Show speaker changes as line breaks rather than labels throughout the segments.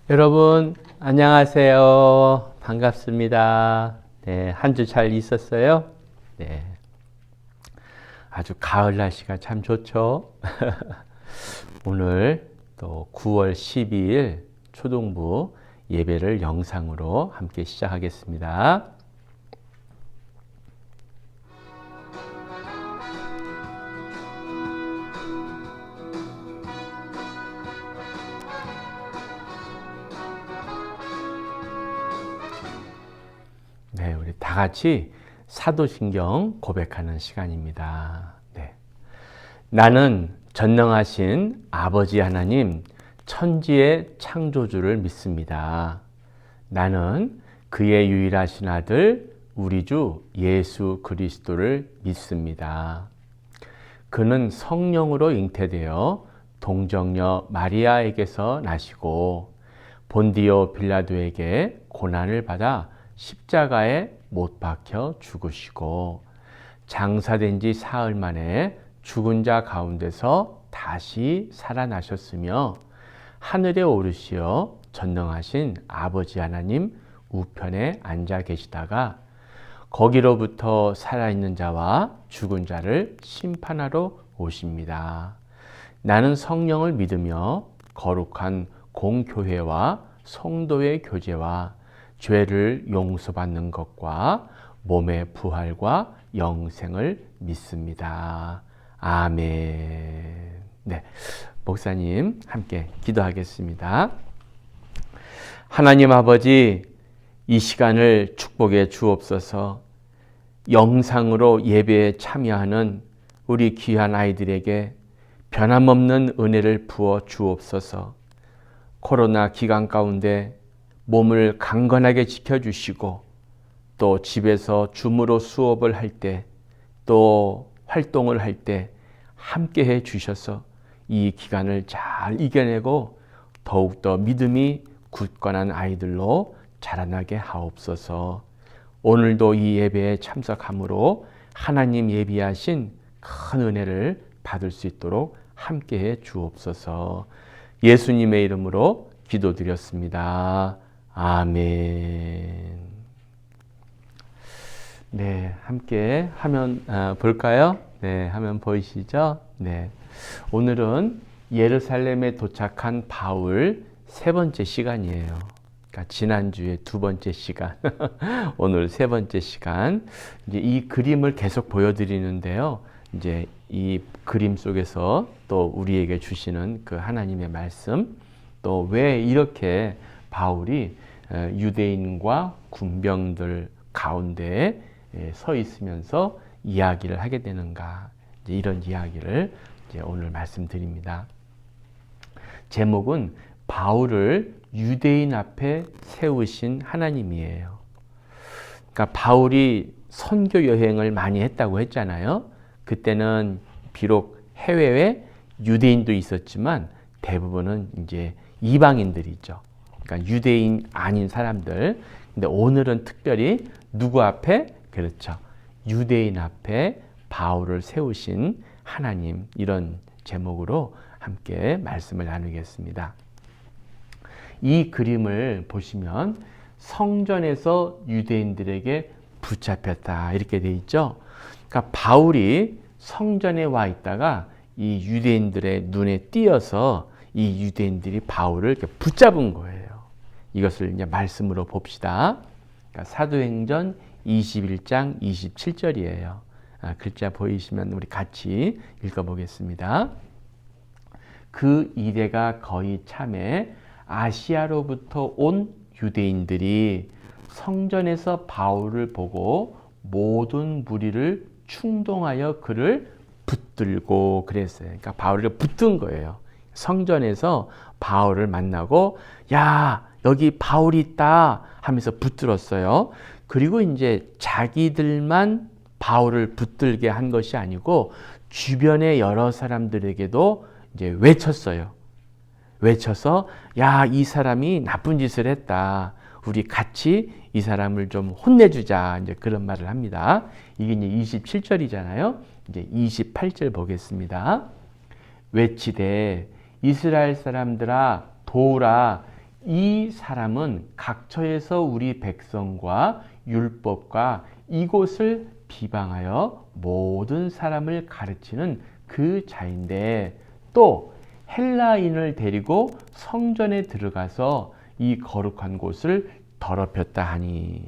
여러분, 안녕하세요. 반갑습니다. 네, 한 주 잘 있었어요? 네. 아주 가을 날씨가 참 좋죠? 오늘 또 9월 12일 초등부 예배를 영상으로 함께 시작하겠습니다. 네, 우리 다 같이 사도신경 고백하는 시간입니다. 네. 나는 전능하신 아버지 하나님, 천지의 창조주를 믿습니다. 나는 그의 유일하신 아들, 우리 주 예수 그리스도를 믿습니다. 그는 성령으로 잉태되어 동정녀 마리아에게서 나시고 본디오 빌라도에게 고난을 받아 십자가에 못 박혀 죽으시고 장사된 지 사흘 만에 죽은 자 가운데서 다시 살아나셨으며 하늘에 오르시어 전능하신 아버지 하나님 우편에 앉아 계시다가 거기로부터 살아있는 자와 죽은 자를 심판하러 오십니다. 나는 성령을 믿으며 거룩한 공교회와 성도의 교제와 죄를 용서받는 것과 몸의 부활과 영생을 믿습니다. 아멘. 네, 목사님 함께 기도하겠습니다. 하나님 아버지, 이 시간을 축복해 주옵소서. 영상으로 예배에 참여하는 우리 귀한 아이들에게 변함없는 은혜를 부어 주옵소서. 코로나 기간 가운데 몸을 강건하게 지켜주시고 또 집에서 줌으로 수업을 할 때 또 활동을 할 때 함께해 주셔서 이 기간을 잘 이겨내고 더욱더 믿음이 굳건한 아이들로 자라나게 하옵소서. 오늘도 이 예배에 참석함으로 하나님 예비하신 큰 은혜를 받을 수 있도록 함께해 주옵소서. 예수님의 이름으로 기도드렸습니다. 아멘. 네, 함께 화면 볼까요? 네, 화면 보이시죠? 네. 오늘은 예루살렘에 도착한 바울 세 번째 시간이에요. 그러니까 지난주에 두 번째 시간, 오늘 세 번째 시간. 이제 이 그림을 계속 보여드리는데요. 이제 이 그림 속에서 또 우리에게 주시는 그 하나님의 말씀, 또 왜 이렇게 바울이 유대인과 군병들 가운데 서 있으면서 이야기를 하게 되는가, 이제 이런 이야기를 이제 오늘 말씀드립니다. 제목은 바울을 유대인 앞에 세우신 하나님이에요. 그러니까 바울이 선교 여행을 많이 했다고 했잖아요. 그때는 비록 해외에 유대인도 있었지만 대부분은 이제 이방인들이죠. 그러니까 유대인 아닌 사람들. 근데 오늘은 특별히 누구 앞에? 그렇죠. 유대인 앞에 바울을 세우신 하나님, 이런 제목으로 함께 말씀을 나누겠습니다. 이 그림을 보시면 성전에서 유대인들에게 붙잡혔다 이렇게 돼 있죠. 그러니까 바울이 성전에 와 있다가 이 유대인들의 눈에 띄어서 이 유대인들이 바울을 이렇게 붙잡은 거예요. 이것을 이제 말씀으로 봅시다. 그러니까 사도행전 21장 27절이에요. 글자 보이시면 우리 같이 읽어보겠습니다. 그 이래가 거의 참에 아시아로부터 온 유대인들이 성전에서 바울을 보고 모든 무리를 충동하여 그를 붙들고 그랬어요. 그러니까 바울을 붙든 거예요. 성전에서 바울을 만나고 야, 여기 바울이 있다 하면서 붙들었어요. 그리고 이제 자기들만 바울을 붙들게 한 것이 아니고 주변의 여러 사람들에게도 이제 외쳤어요. 외쳐서 야, 이 사람이 나쁜 짓을 했다. 우리 같이 이 사람을 좀 혼내주자. 이제 그런 말을 합니다. 이게 이제 27절이잖아요. 이제 28절 보겠습니다. 외치되 이스라엘 사람들아 도우라, 이 사람은 각처에서 우리 백성과 율법과 이곳을 비방하여 모든 사람을 가르치는 그 자인데 또 헬라인을 데리고 성전에 들어가서 이 거룩한 곳을 더럽혔다 하니.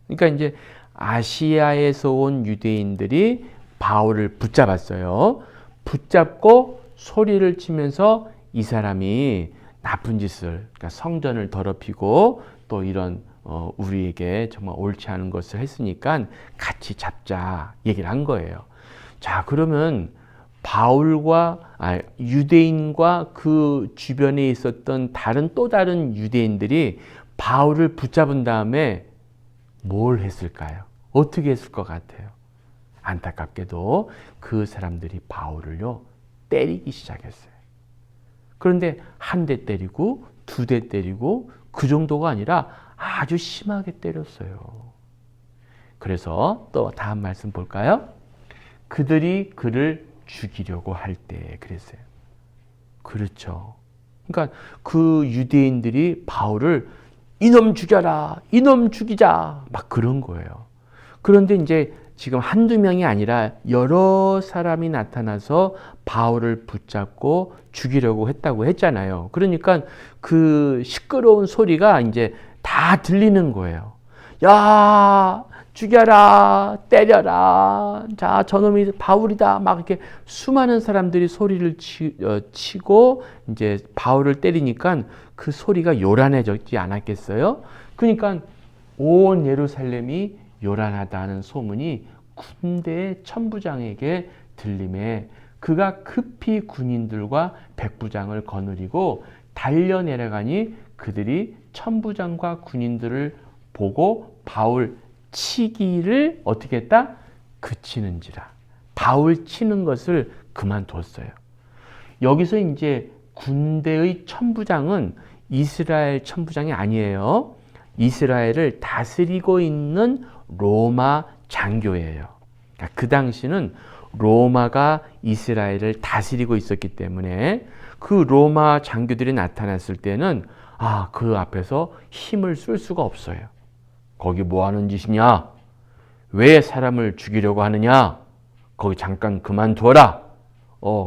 그러니까 이제 아시아에서 온 유대인들이 바울을 붙잡았어요. 붙잡고 소리를 치면서 이 사람이 나쁜 짓을, 그러니까 성전을 더럽히고 또 이런 우리에게 정말 옳지 않은 것을 했으니까 같이 잡자 얘기를 한 거예요. 자, 그러면 유대인과 그 주변에 있었던 또 다른 유대인들이 바울을 붙잡은 다음에 뭘 했을까요? 어떻게 했을 것 같아요? 안타깝게도 그 사람들이 바울을요, 때리기 시작했어요. 그런데 한 대 때리고 두 대 때리고 그 정도가 아니라 아주 심하게 때렸어요. 그래서 또 다음 말씀 볼까요? 그들이 그를 죽이려고 할 때 그랬어요. 그렇죠. 그러니까 그 유대인들이 바울을 이놈 죽여라, 이놈 죽이자 막 그런 거예요. 그런데 이제 지금 한두 명이 아니라 여러 사람이 나타나서 바울을 붙잡고 죽이려고 했다고 했잖아요. 그러니까 그 시끄러운 소리가 이제 다 들리는 거예요. 야, 죽여라, 때려라. 자, 저놈이 바울이다. 막 이렇게 수많은 사람들이 소리를 치고 이제 바울을 때리니까 그 소리가 요란해졌지 않았겠어요? 그러니까 온 예루살렘이 요란하다는 소문이 군대의 천부장에게 들림에 그가 급히 군인들과 백부장을 거느리고 달려 내려가니 그들이 천부장과 군인들을 보고 바울 치기를 어떻게 했다? 그치는지라. 바울 치는 것을 그만뒀어요. 여기서 이제 군대의 천부장은 이스라엘 천부장이 아니에요. 이스라엘을 다스리고 있는 로마 장교예요. 그러니까 그 당시는 로마가 이스라엘을 다스리고 있었기 때문에 그 로마 장교들이 나타났을 때는 그 앞에서 힘을 쓸 수가 없어요. 거기 뭐 하는 짓이냐? 왜 사람을 죽이려고 하느냐? 거기 잠깐 그만두어라.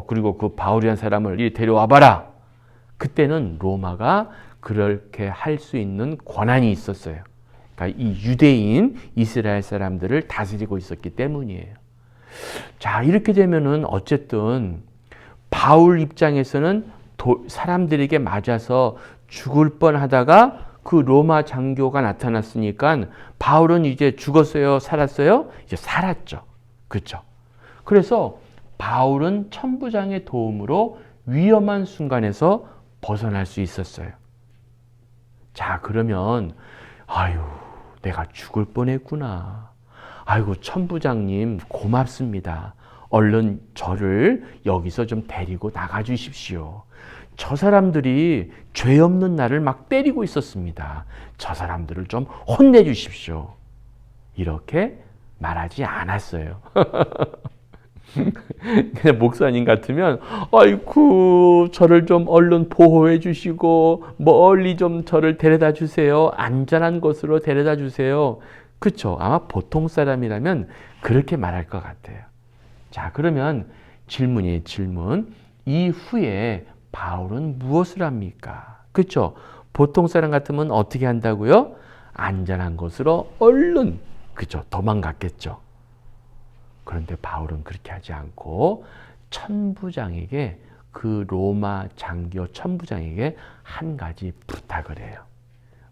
그리고 그 바울이라는 사람을 이리 데려와 봐라. 그때는 로마가 그렇게 할 수 있는 권한이 있었어요. 그러니까 이 유대인 이스라엘 사람들을 다스리고 있었기 때문이에요. 자, 이렇게 되면은 어쨌든 바울 입장에서는 사람들에게 맞아서 죽을 뻔하다가 그 로마 장교가 나타났으니까 바울은 이제 죽었어요, 살았어요? 이제 살았죠. 그렇죠? 그래서 바울은 천부장의 도움으로 위험한 순간에서 벗어날 수 있었어요. 자, 그러면 내가 죽을 뻔했구나. 아이고, 천부장님 고맙습니다. 얼른 저를 여기서 좀 데리고 나가 주십시오. 저 사람들이 죄 없는 나를 막 때리고 있었습니다. 저 사람들을 좀 혼내 주십시오. 이렇게 말하지 않았어요. 그냥 목사님 같으면 아이고, 저를 좀 얼른 보호해 주시고 멀리 좀 저를 데려다 주세요. 안전한 곳으로 데려다 주세요. 그렇죠? 아마 보통 사람이라면 그렇게 말할 것 같아요. 자, 그러면 질문이에요, 질문. 이후에 바울은 무엇을 합니까? 그렇죠? 보통 사람 같으면 어떻게 한다고요? 안전한 곳으로 얼른, 그렇죠? 도망갔겠죠. 그런데 바울은 그렇게 하지 않고 천부장에게, 그 로마 장교 천부장에게 한 가지 부탁을 해요.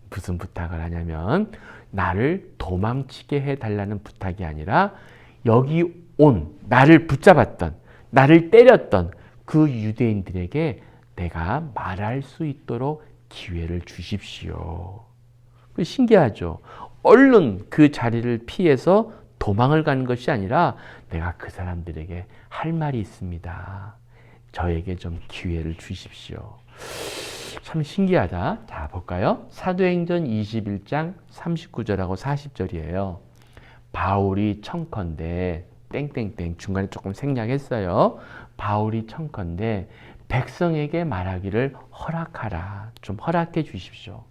무슨 부탁을 하냐면 나를 도망치게 해달라는 부탁이 아니라 여기 나를 붙잡았던, 나를 때렸던 그 유대인들에게 내가 말할 수 있도록 기회를 주십시오. 신기하죠? 얼른 그 자리를 피해서 도망을 가는 것이 아니라 내가 그 사람들에게 할 말이 있습니다. 저에게 좀 기회를 주십시오. 참 신기하다. 자, 볼까요? 사도행전 21장 39절하고 40절이에요. 바울이 청컨대 땡땡땡, 중간에 조금 생략했어요. 바울이 청컨대 백성에게 말하기를 허락하라. 좀 허락해 주십시오.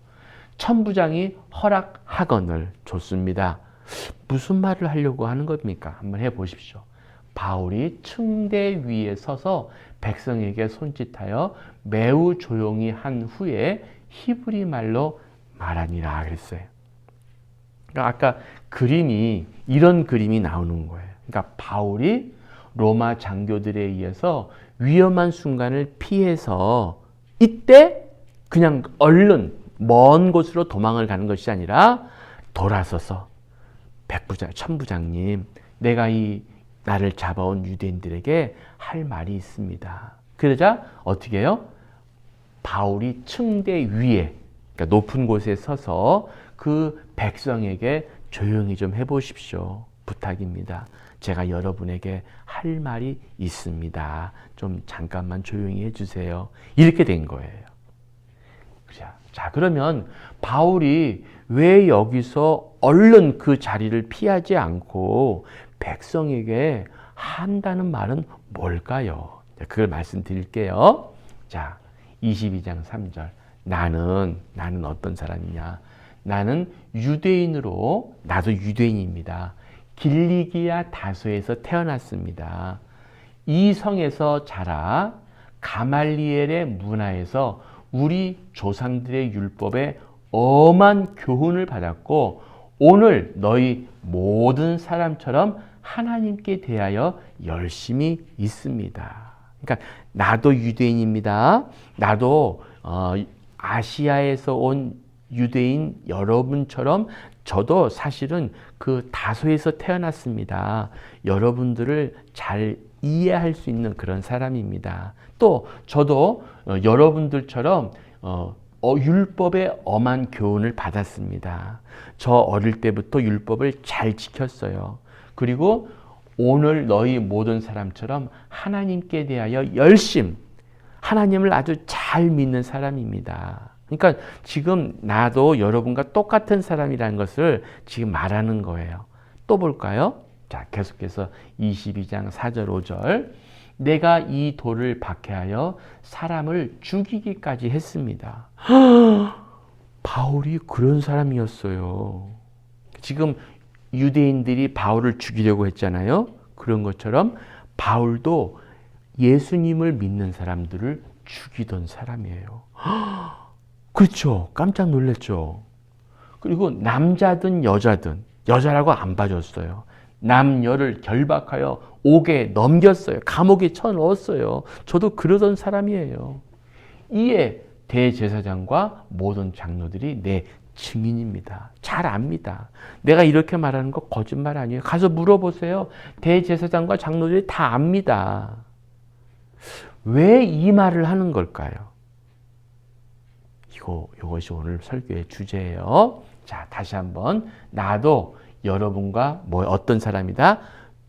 천부장이 허락하거늘 좋습니다. 무슨 말을 하려고 하는 겁니까? 한번 해보십시오. 바울이 층대 위에 서서 백성에게 손짓하여 매우 조용히 한 후에 히브리 말로 말하니라 그랬어요. 그러니까 아까 이런 그림이 나오는 거예요. 그러니까 바울이 로마 장교들에 의해서 위험한 순간을 피해서 이때 그냥 얼른 먼 곳으로 도망을 가는 것이 아니라 돌아서서 천부장님, 내가 나를 잡아온 유대인들에게 할 말이 있습니다. 그러자 어떻게 해요? 바울이 층대 위에, 그러니까 높은 곳에 서서 그 백성에게 조용히 좀 해보십시오. 부탁입니다. 제가 여러분에게 할 말이 있습니다. 좀 잠깐만 조용히 해주세요. 이렇게 된 거예요. 자, 그러면 바울이 왜 여기서 얼른 그 자리를 피하지 않고 백성에게 한다는 말은 뭘까요? 그걸 말씀드릴게요. 자, 22장 3절. 나는 어떤 사람이냐? 나는 나도 유대인입니다. 길리기아 다소에서 태어났습니다. 이 성에서 자라 가말리엘의 문화에서 우리 조상들의 율법에 엄한 교훈을 받았고 오늘 너희 모든 사람처럼 하나님께 대하여 열심히 있습니다. 그러니까 나도 유대인입니다. 나도 아시아에서 온 유대인 여러분처럼 저도 사실은 그 다소에서 태어났습니다. 여러분들을 잘 이해할 수 있는 그런 사람입니다. 또 저도 여러분들처럼 율법의 엄한 교훈을 받았습니다. 저 어릴 때부터 율법을 잘 지켰어요. 그리고 오늘 너희 모든 사람처럼 하나님께 대하여 하나님을 아주 잘 믿는 사람입니다. 그러니까 지금 나도 여러분과 똑같은 사람이라는 것을 지금 말하는 거예요. 또 볼까요? 자, 계속해서 22장 4절 5절. 내가 이 돌을 박해하여 사람을 죽이기까지 했습니다. 바울이 그런 사람이었어요. 지금 유대인들이 바울을 죽이려고 했잖아요. 그런 것처럼 바울도 예수님을 믿는 사람들을 죽이던 사람이에요. 그렇죠. 깜짝 놀랐죠. 그리고 남자든 여자라고 안 봐줬어요. 남녀를 결박하여 옥에 넘겼어요. 감옥에 쳐넣었어요. 저도 그러던 사람이에요. 이에 대제사장과 모든 장로들이 내 증인입니다. 잘 압니다. 내가 이렇게 말하는 거 거짓말 아니에요. 가서 물어보세요. 대제사장과 장로들이 다 압니다. 왜 이 말을 하는 걸까요? 이것이 오늘 설교의 주제예요. 자, 다시 한번. 나도 여러분과 어떤 사람이다?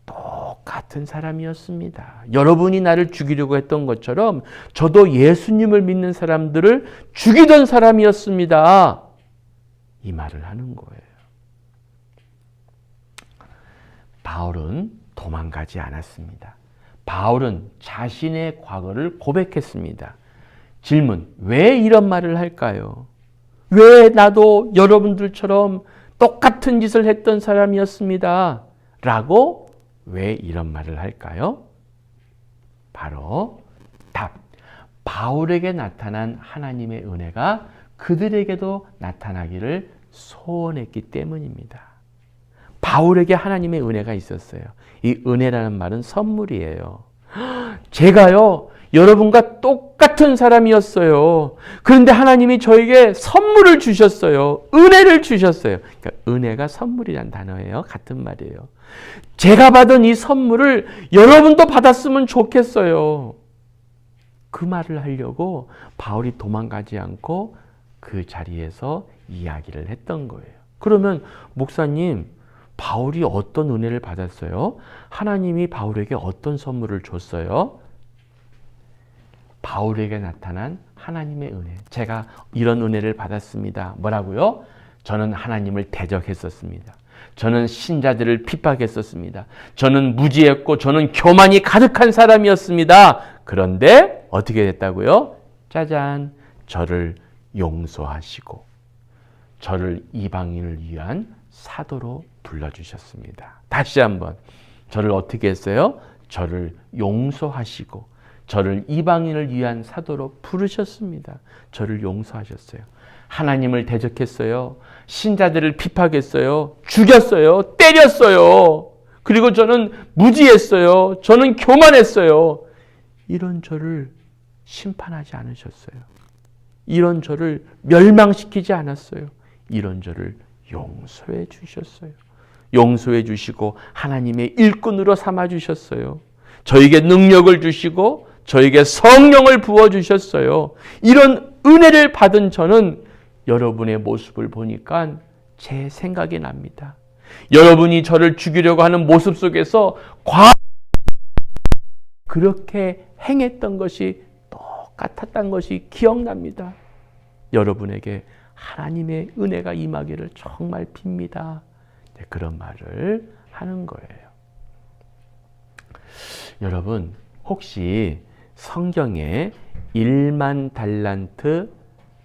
똑같은 사람이었습니다. 여러분이 나를 죽이려고 했던 것처럼 저도 예수님을 믿는 사람들을 죽이던 사람이었습니다. 이 말을 하는 거예요. 바울은 도망가지 않았습니다. 바울은 자신의 과거를 고백했습니다. 질문, 왜 이런 말을 할까요? 왜 나도 여러분들처럼 똑같은 짓을 했던 사람이었습니다. 라고 왜 이런 말을 할까요? 바로 답. 바울에게 나타난 하나님의 은혜가 그들에게도 나타나기를 소원했기 때문입니다. 바울에게 하나님의 은혜가 있었어요. 이 은혜라는 말은 선물이에요. 제가요, 여러분과 똑같은 사람이었어요. 그런데 하나님이 저에게 선물을 주셨어요. 은혜를 주셨어요. 그러니까 은혜가 선물이란 단어예요. 같은 말이에요. 제가 받은 이 선물을 여러분도 받았으면 좋겠어요. 그 말을 하려고 바울이 도망가지 않고 그 자리에서 이야기를 했던 거예요. 그러면 목사님, 바울이 어떤 은혜를 받았어요? 하나님이 바울에게 어떤 선물을 줬어요? 바울에게 나타난 하나님의 은혜. 제가 이런 은혜를 받았습니다. 뭐라고요? 저는 하나님을 대적했었습니다. 저는 신자들을 핍박했었습니다. 저는 무지했고 저는 교만이 가득한 사람이었습니다. 그런데 어떻게 됐다고요? 짜잔, 저를 용서하시고 저를 이방인을 위한 사도로 불러주셨습니다. 다시 한번 저를 어떻게 했어요? 저를 용서하시고 저를 이방인을 위한 사도로 부르셨습니다. 저를 용서하셨어요. 하나님을 대적했어요. 신자들을 핍박했어요. 죽였어요. 때렸어요. 그리고 저는 무지했어요. 저는 교만했어요. 이런 저를 심판하지 않으셨어요. 이런 저를 멸망시키지 않았어요. 이런 저를 용서해 주셨어요. 용서해 주시고 하나님의 일꾼으로 삼아 주셨어요. 저에게 능력을 주시고 저에게 성령을 부어 주셨어요. 이런 은혜를 받은 저는 여러분의 모습을 보니까 제 생각이 납니다. 여러분이 저를 죽이려고 하는 모습 속에서 그렇게 행했던 것이 똑같았던 것이 기억납니다. 여러분에게 하나님의 은혜가 임하기를 정말 빕니다. 그런 말을 하는 거예요. 여러분 혹시 성경에 1만 달란트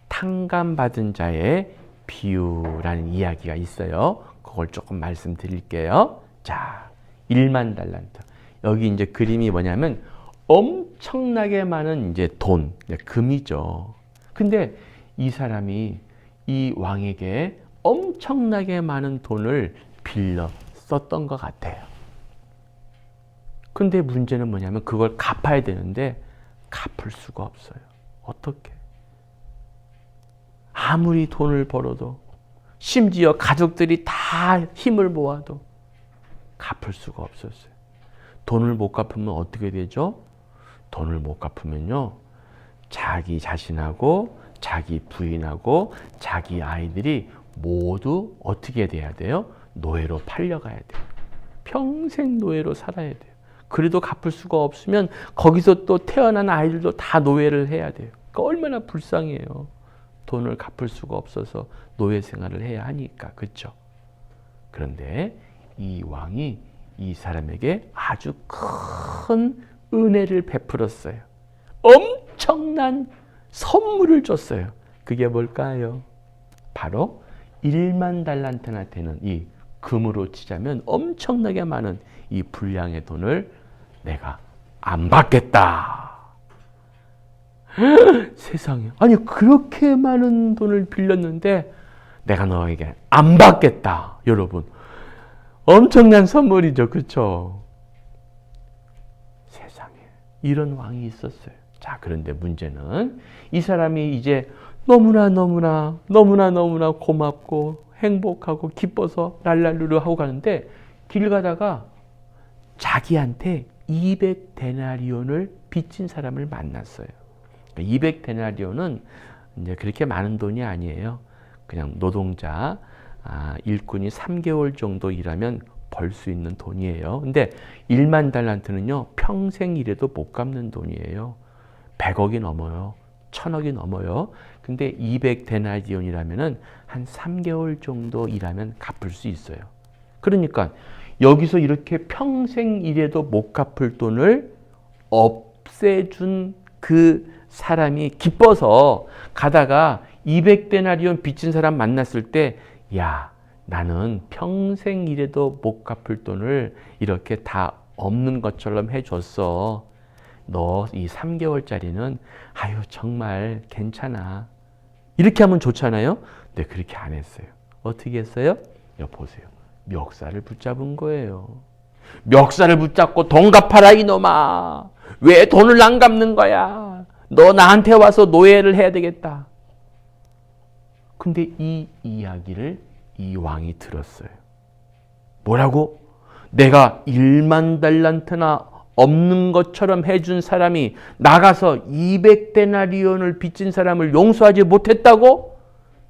탕감받은 자의 비유라는 이야기가 있어요. 그걸 조금 말씀드릴게요. 자, 1만 달란트. 여기 이제 그림이 뭐냐면 엄청나게 많은 이제 돈, 금이죠. 근데 이 사람이 이 왕에게 엄청나게 많은 돈을 빌려 썼던 것 같아요. 근데 문제는 뭐냐면 그걸 갚아야 되는데 갚을 수가 없어요. 어떻게? 아무리 돈을 벌어도 심지어 가족들이 다 힘을 모아도 갚을 수가 없었어요. 돈을 못 갚으면 어떻게 되죠? 돈을 못 갚으면요, 자기 자신하고 자기 부인하고 자기 아이들이 모두 어떻게 돼야 돼요? 노예로 팔려가야 돼요. 평생 노예로 살아야 돼요. 그래도 갚을 수가 없으면 거기서 또 태어난 아이들도 다 노예를 해야 돼요. 그러니까 얼마나 불쌍해요. 돈을 갚을 수가 없어서 노예 생활을 해야 하니까. 그렇죠? 그런데 이 왕이 이 사람에게 아주 큰 은혜를 베풀었어요. 엄청난 선물을 줬어요. 그게 뭘까요? 바로 1만 달란트나 되는 이 금으로 치자면 엄청나게 많은 이 분량의 돈을 내가 안 받겠다. 세상에. 아니 그렇게 많은 돈을 빌렸는데 내가 너에게 안 받겠다. 여러분 엄청난 선물이죠. 그렇죠? 세상에 이런 왕이 있었어요. 자, 그런데 문제는 이 사람이 이제 너무나 고맙고 행복하고 기뻐서 랄랄루루 하고 가는데 길 가다가 자기한테 200데나리온을 빚진 사람을 만났어요. 200데나리온은 이제 그렇게 많은 돈이 아니에요. 그냥 노동자 일꾼이 3개월 정도 일하면 벌 수 있는 돈이에요. 근데 1만 달란트는요, 평생 일해도 못 갚는 돈이에요. 100억이 넘어요. 1000억이 넘어요. 근데 200데나리온이라면은 한 3개월 정도 일하면 갚을 수 있어요. 그러니까 여기서 이렇게 평생 일해도 못 갚을 돈을 없애준 그 사람이 기뻐서 가다가 200데나리온 빚진 사람 만났을 때, 야, 나는 평생 일해도 못 갚을 돈을 이렇게 다 없는 것처럼 해줬어. 너 이 3개월짜리는 아유 정말 괜찮아. 이렇게 하면 좋잖아요. 근데 그렇게 안 했어요. 어떻게 했어요? 여기 보세요. 멱살을 붙잡은 거예요. 멱살을 붙잡고 돈 갚아라 이놈아. 왜 돈을 안 갚는 거야? 너 나한테 와서 노예를 해야 되겠다. 근데 이 이야기를 이 왕이 들었어요. 뭐라고? 내가 1만 달란트나 없는 것처럼 해준 사람이 나가서 200데나리온을 빚진 사람을 용서하지 못했다고?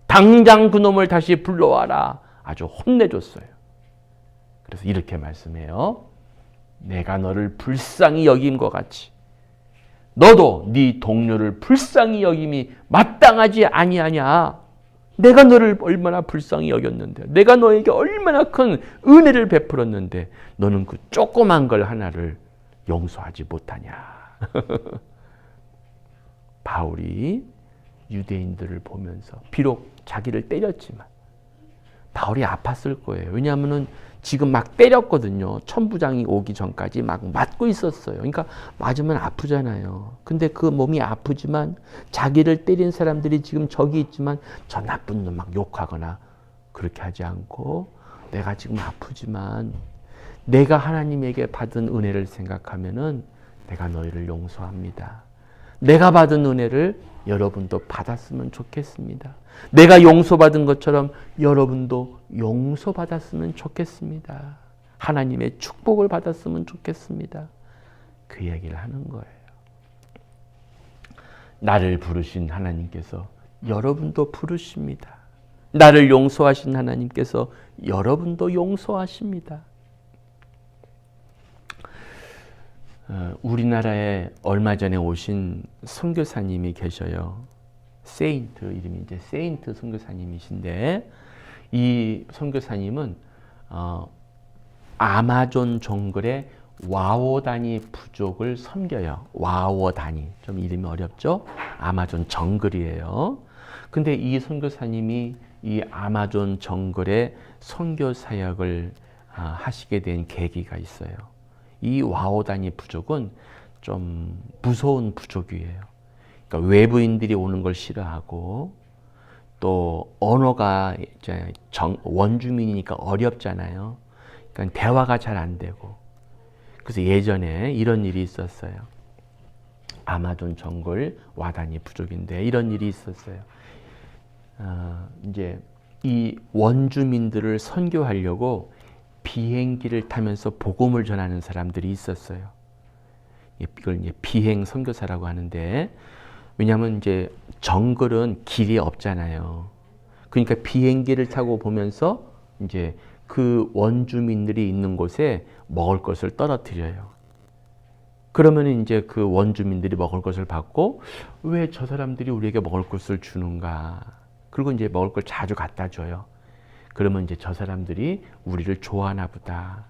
당장 그놈을 다시 불러와라. 아주 혼내줬어요. 그래서 이렇게 말씀해요. 내가 너를 불쌍히 여김과 같이 너도 네 동료를 불쌍히 여김이 마땅하지 아니하냐. 내가 너를 얼마나 불쌍히 여겼는데, 내가 너에게 얼마나 큰 은혜를 베풀었는데 너는 그 조그만 걸 하나를 용서하지 못하냐. 바울이 유대인들을 보면서 비록 자기를 때렸지만 바울이 아팠을 거예요. 왜냐하면은 지금 막 때렸거든요. 천부장이 오기 전까지 막 맞고 있었어요. 그러니까 맞으면 아프잖아요. 근데 그 몸이 아프지만 자기를 때린 사람들이 지금 저기 있지만 저 나쁜 놈 막 욕하거나 그렇게 하지 않고 내가 지금 아프지만 내가 하나님에게 받은 은혜를 생각하면은 내가 너희를 용서합니다. 내가 받은 은혜를 여러분도 받았으면 좋겠습니다. 내가 용서받은 것처럼 여러분도 용서받았으면 좋겠습니다. 하나님의 축복을 받았으면 좋겠습니다. 그 얘기를 하는 거예요. 나를 부르신 하나님께서 여러분도 부르십니다. 나를 용서하신 하나님께서 여러분도 용서하십니다. 우리나라에 얼마 전에 오신 선교사님이 계셔요. 세인트 이름이 이제 세인트 선교사님이신데 이 선교사님은 아마존 정글의 와오다니 부족을 섬겨요. 와오다니 좀 이름이 어렵죠? 아마존 정글이에요. 근데 이 선교사님이 이 아마존 정글의 선교 사역을 하시게 된 계기가 있어요. 이 와오다니 부족은 좀 무서운 부족이에요. 그러니까 외부인들이 오는 걸 싫어하고 또 언어가 이제 원주민이니까 어렵잖아요. 그러니까 대화가 잘 안 되고. 그래서 예전에 이런 일이 있었어요. 아마존 정글 와다니 부족인데 이런 일이 있었어요. 이제 이 원주민들을 선교하려고 비행기를 타면서 복음을 전하는 사람들이 있었어요. 이걸 이제 비행 선교사라고 하는데, 왜냐하면 이제 정글은 길이 없잖아요. 그러니까 비행기를 타고 보면서 이제 그 원주민들이 있는 곳에 먹을 것을 떨어뜨려요. 그러면 이제 그 원주민들이 먹을 것을 받고 왜 저 사람들이 우리에게 먹을 것을 주는가? 그리고 이제 먹을 걸 자주 갖다 줘요. 그러면 이제 저 사람들이 우리를 좋아하나 보다.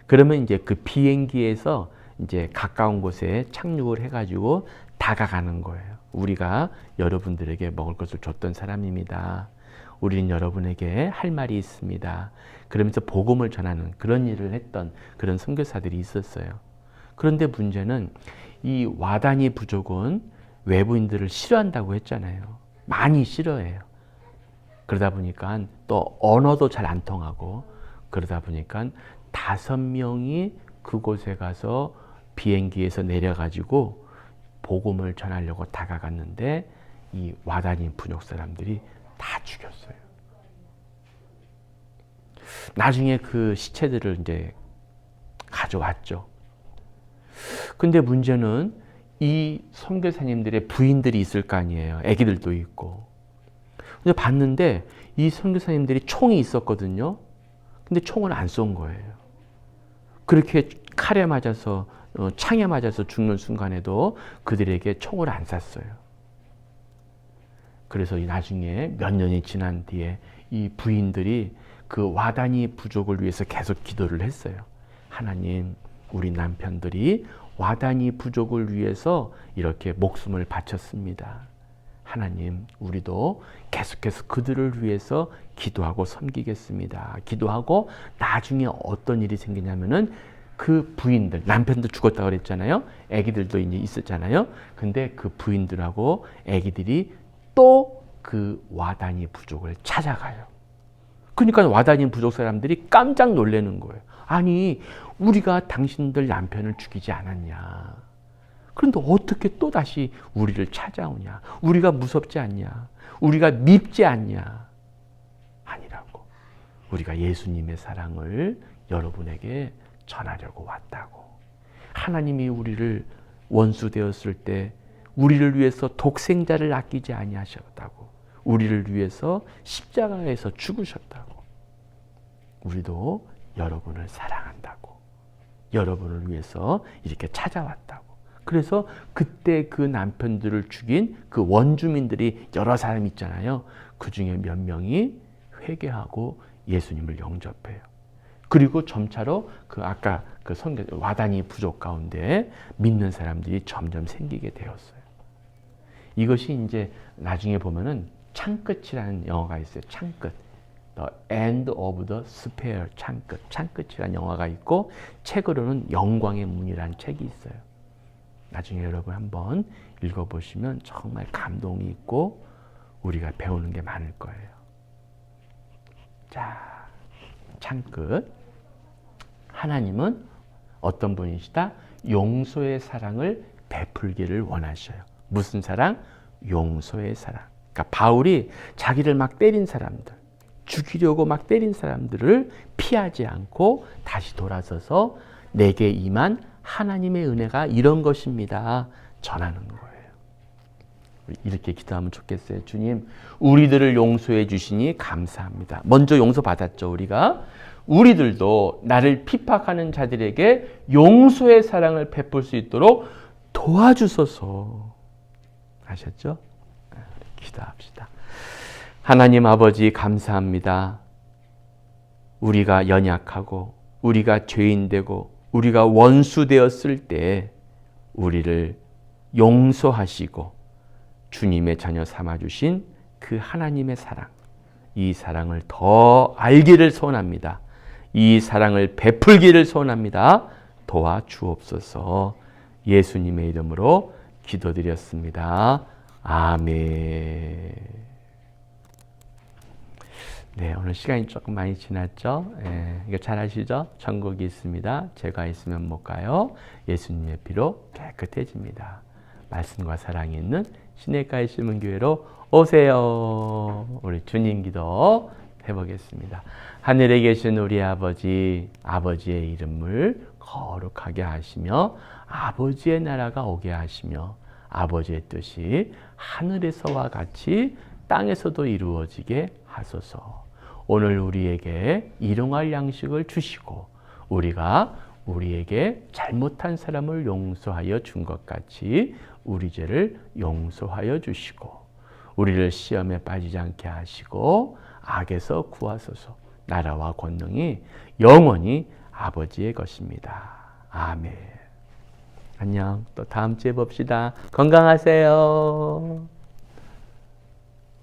그러면 이제 그 비행기에서 이제 가까운 곳에 착륙을 해가지고 다가가는 거예요. 우리가 여러분들에게 먹을 것을 줬던 사람입니다. 우리는 여러분에게 할 말이 있습니다. 그러면서 복음을 전하는 그런 일을 했던 그런 선교사들이 있었어요. 그런데 문제는 이 와다니 부족은 외부인들을 싫어한다고 했잖아요. 많이 싫어해요. 그러다 보니까 또 언어도 잘 안 통하고 그러다 보니까 5명이 그곳에 가서 비행기에서 내려가지고 복음을 전하려고 다가갔는데 이 와다니 부족 사람들이 다 죽였어요. 나중에 그 시체들을 이제 가져왔죠. 근데 문제는 이 선교사님들의 부인들이 있을 거 아니에요. 아기들도 있고. 근데 봤는데 이 선교사님들이 총이 있었거든요. 근데 총을 안 쏜 거예요. 그렇게 칼에 맞아서 창에 맞아서 죽는 순간에도 그들에게 총을 안 쐈어요. 그래서 나중에 몇 년이 지난 뒤에 이 부인들이 그 와다니 부족을 위해서 계속 기도를 했어요. 하나님, 우리 남편들이 와다니 부족을 위해서 이렇게 목숨을 바쳤습니다. 하나님, 우리도 계속해서 그들을 위해서 기도하고 섬기겠습니다. 기도하고 나중에 어떤 일이 생기냐면은 그 부인들, 남편도 죽었다고 그랬잖아요. 아기들도 이제 있었잖아요. 근데 그 부인들하고 아기들이 또 그 와다니 부족을 찾아가요. 그러니까 와다니 부족 사람들이 깜짝 놀라는 거예요. 아니, 우리가 당신들 남편을 죽이지 않았냐. 그런데 어떻게 또 다시 우리를 찾아오냐? 우리가 무섭지 않냐? 우리가 밉지 않냐? 아니라고. 우리가 예수님의 사랑을 여러분에게 전하려고 왔다고. 하나님이 우리를 원수 되었을 때 우리를 위해서 독생자를 아끼지 아니하셨다고. 우리를 위해서 십자가에서 죽으셨다고. 우리도 여러분을 사랑한다고. 여러분을 위해서 이렇게 찾아왔다고. 그래서 그때 그 남편들을 죽인 그 원주민들이 여러 사람 있잖아요. 그 중에 몇 명이 회개하고 예수님을 영접해요. 그리고 점차로 그 아까 그 와다니 부족 가운데 믿는 사람들이 점점 생기게 되었어요. 이것이 이제 나중에 보면은 창끝이라는 영화가 있어요. 창끝. The End of the Sphere. 창끝. 창끝이라는 영화가 있고 책으로는 영광의 문이라는 책이 있어요. 나중에 여러분 한번 읽어보시면 정말 감동이 있고 우리가 배우는 게 많을 거예요. 자, 창끝. 하나님은 어떤 분이시다? 용서의 사랑을 베풀기를 원하셔요. 무슨 사랑? 용서의 사랑. 그러니까 바울이 자기를 막 때린 사람들, 죽이려고 막 때린 사람들을 피하지 않고 다시 돌아서서 내게 임한 하나님의 은혜가 이런 것입니다. 전하는 거예요. 이렇게 기도하면 좋겠어요. 주님, 우리들을 용서해 주시니 감사합니다. 먼저 용서받았죠, 우리가. 우리들도 나를 핍박하는 자들에게 용서의 사랑을 베풀 수 있도록 도와주소서. 아셨죠? 기도합시다. 하나님 아버지 감사합니다. 우리가 연약하고 우리가 죄인되고 우리가 원수되었을 때 우리를 용서하시고 주님의 자녀 삼아주신 그 하나님의 사랑, 이 사랑을 더 알기를 소원합니다. 이 사랑을 베풀기를 소원합니다. 도와주옵소서. 예수님의 이름으로 기도드렸습니다. 아멘. 네, 오늘 시간이 조금 많이 지났죠? 이거 잘 아시죠? 천국이 있습니다. 죄가 있으면 못 가요. 예수님의 피로 깨끗해집니다. 말씀과 사랑이 있는 시내가의 시문교회로 오세요. 우리 주님 기도 해보겠습니다. 하늘에 계신 우리 아버지, 아버지의 이름을 거룩하게 하시며 아버지의 나라가 오게 하시며 아버지의 뜻이 하늘에서와 같이 땅에서도 이루어지게 하소서. 오늘 우리에게 일용할 양식을 주시고 우리가 우리에게 잘못한 사람을 용서하여 준 것 같이 우리 죄를 용서하여 주시고 우리를 시험에 빠지지 않게 하시고 악에서 구하소서. 나라와 권능이 영원히 아버지의 것입니다. 아멘. 안녕. 또 다음 주에 봅시다. 건강하세요.